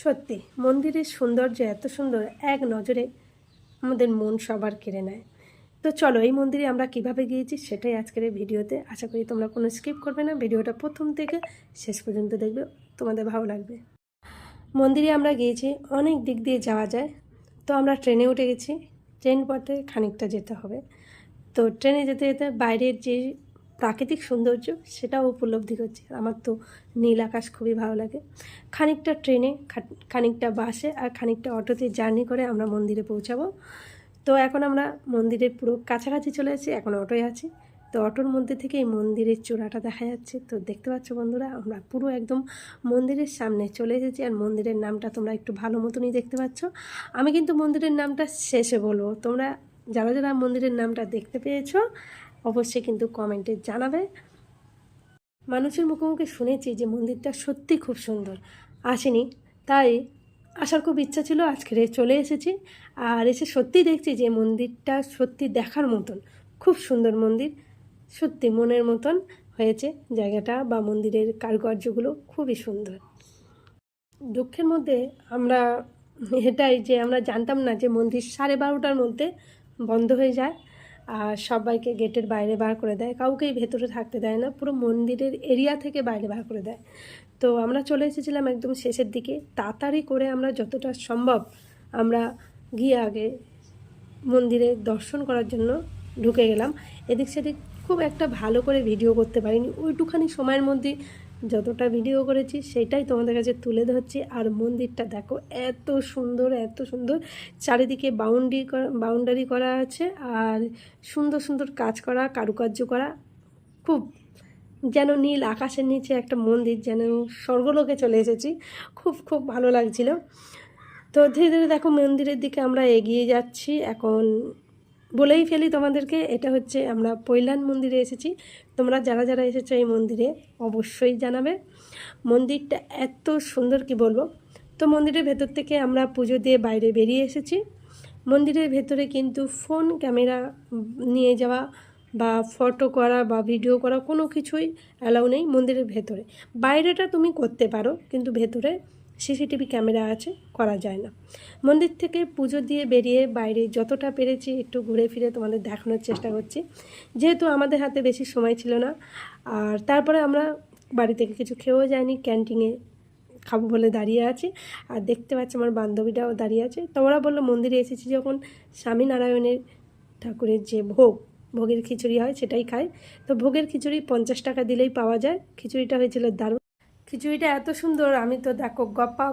সত্যি মন্দিরের সৌন্দর্য এত সুন্দর, এক নজরে আমাদের মন সবার কেড়ে নেয়। তো চলো এই মন্দিরে আমরা কিভাবে গিয়েছি সেটাই আজকের এই ভিডিওতে। আশা করি তোমরা কোনো স্কিপ করবে না, ভিডিওটা প্রথম থেকে শেষ পর্যন্ত দেখবে, তোমাদের ভালো লাগবে। মন্দিরে আমরা গিয়েছি, অনেক দিক দিয়ে যাওয়া যায়। তো আমরা ট্রেনে উঠে গেছি, ট্রেন পথে খানিকটা যেতে হবে। তো ট্রেনে যেতে যেতে বাইরের যে প্রাকৃতিক সৌন্দর্য সেটাও উপলব্ধি করছি। আমার তো নীল আকাশ খুবই ভালো লাগে। খানিকটা ট্রেনে, খানিকটা বাসে আর খানিকটা অটোতে জার্নি করে আমরা মন্দিরে পৌঁছাবো। তো এখন আমরা মন্দিরের পুরো কাছাকাছি চলে এসেছি, এখন অটোয় আছি। তো অটোর মধ্যে থেকে এই মন্দিরের চূড়াটা দেখা যাচ্ছে। তো দেখতে পাচ্ছ বন্ধুরা, আমরা পুরো একদম মন্দিরের সামনে চলে এসেছি। আর মন্দিরের নামটা তোমরা একটু ভালো মতনই দেখতে পাচ্ছ। আমি কিন্তু মন্দিরের নামটা শেষে বলবো, তোমরা যারা যারা মন্দিরের নামটা দেখতে পেয়েছো অবশ্যই কিন্তু কমেন্টে জানাবে। মানুষের মুখে মুখে শুনেছি যে মন্দিরটা সত্যি খুব সুন্দর, আসেনি তাই আসার খুব ইচ্ছা ছিল, আজকে চলে এসেছি। আর এসে সত্যি দেখছি যে মন্দিরটা সত্যি দেখার মতন, খুব সুন্দর মন্দির, সত্যি মনের মতন হয়েছে জায়গাটা, বা মন্দিরের কারুকার্যগুলো খুবই সুন্দর। দুঃখের মধ্যে আমরা এটাই যে আমরা জানতাম না যে মন্দির 12:30টার মধ্যে বন্ধ হয়ে যায় আর সবাইকে গেটের বাইরে বার করে দেয়, কাউকেই ভেতরে থাকতে দেয় না, পুরো মন্দিরের এরিয়া থেকে বাইরে বার করে দেয়। তো আমরা চলে এসেছিলাম একদম শেষের দিকে, তাড়াতাড়ি করে আমরা যতটা সম্ভব আমরা গিয়ে আগে মন্দিরে দর্শন করার জন্য ঢুকে গেলাম। এদিক সেদিক খুব একটা ভালো করে ভিডিও করতে পারিনি, ওইটুখানি সময়ের মধ্যে যতটা ভিডিও করেছি সেটাই তোমাদের কাছে তুলে ধরছি। আর মন্দিরটা দেখো এত সুন্দর, এত সুন্দর, চারিদিকে বাউন্ডারি করা আছে আর সুন্দর সুন্দর কাজ করা, কারুকার্য করা, খুব যেন নীল আকাশের নিচে একটা মন্দির, যেন স্বর্গলোকে চলে এসেছি। খুব খুব ভালো লাগছিল। তো ধীরে ধীরে দেখো মন্দিরের দিকে আমরা এগিয়ে যাচ্ছি। এখন বলেই ফেলি তোমাদেরকে, এটা হচ্ছে আমরা পৈলান মন্দিরে এসেছি। তোমরা যারা যারা এসেছো এই মন্দিরে অবশ্যই জানাবে। মন্দিরটা এত সুন্দর কি বলবো। তো মন্দিরের ভেতর থেকে আমরা পুজো দিয়ে বাইরে বেরিয়ে এসেছি। মন্দিরের ভেতরে কিন্তু ফোন ক্যামেরা নিয়ে যাওয়া বা ফটো করা বা ভিডিও করা কোনো কিছুই অ্যালাউ নেই মন্দিরের ভেতরে। বাইরেটা তুমি করতে পারো, কিন্তু ভেতরে সিসিটিভি ক্যামেরা আছে, করা যায় না। মন্দির থেকে পুজো দিয়ে বেরিয়ে বাইরে যতটা পেরেছি একটু ঘুরে ফিরে তোমাদের দেখানোর চেষ্টা করছি, যেহেতু আমাদের হাতে বেশি সময় ছিল না। আর তারপরে আমরা বাড়ি থেকে কিছু খেয়েও যাইনি, ক্যান্টিনে খাবো বলে দাঁড়িয়ে আছি। আর দেখতে পাচ্ছি আমার বান্ধবীরাও দাঁড়িয়ে আছে। তো ওরা বললো মন্দিরে এসেছি যখন স্বামীনারায়ণের ঠাকুরের যে ভোগের খিচুড়ি হয় সেটাই খাই। তো ভোগের খিচুড়ি 50 টাকা দিলেই পাওয়া যায়। খিচুড়িটা হয়েছিল দারুণ, খিচুড়িটা এত সুন্দর, আমি তো দেখো গপ্পা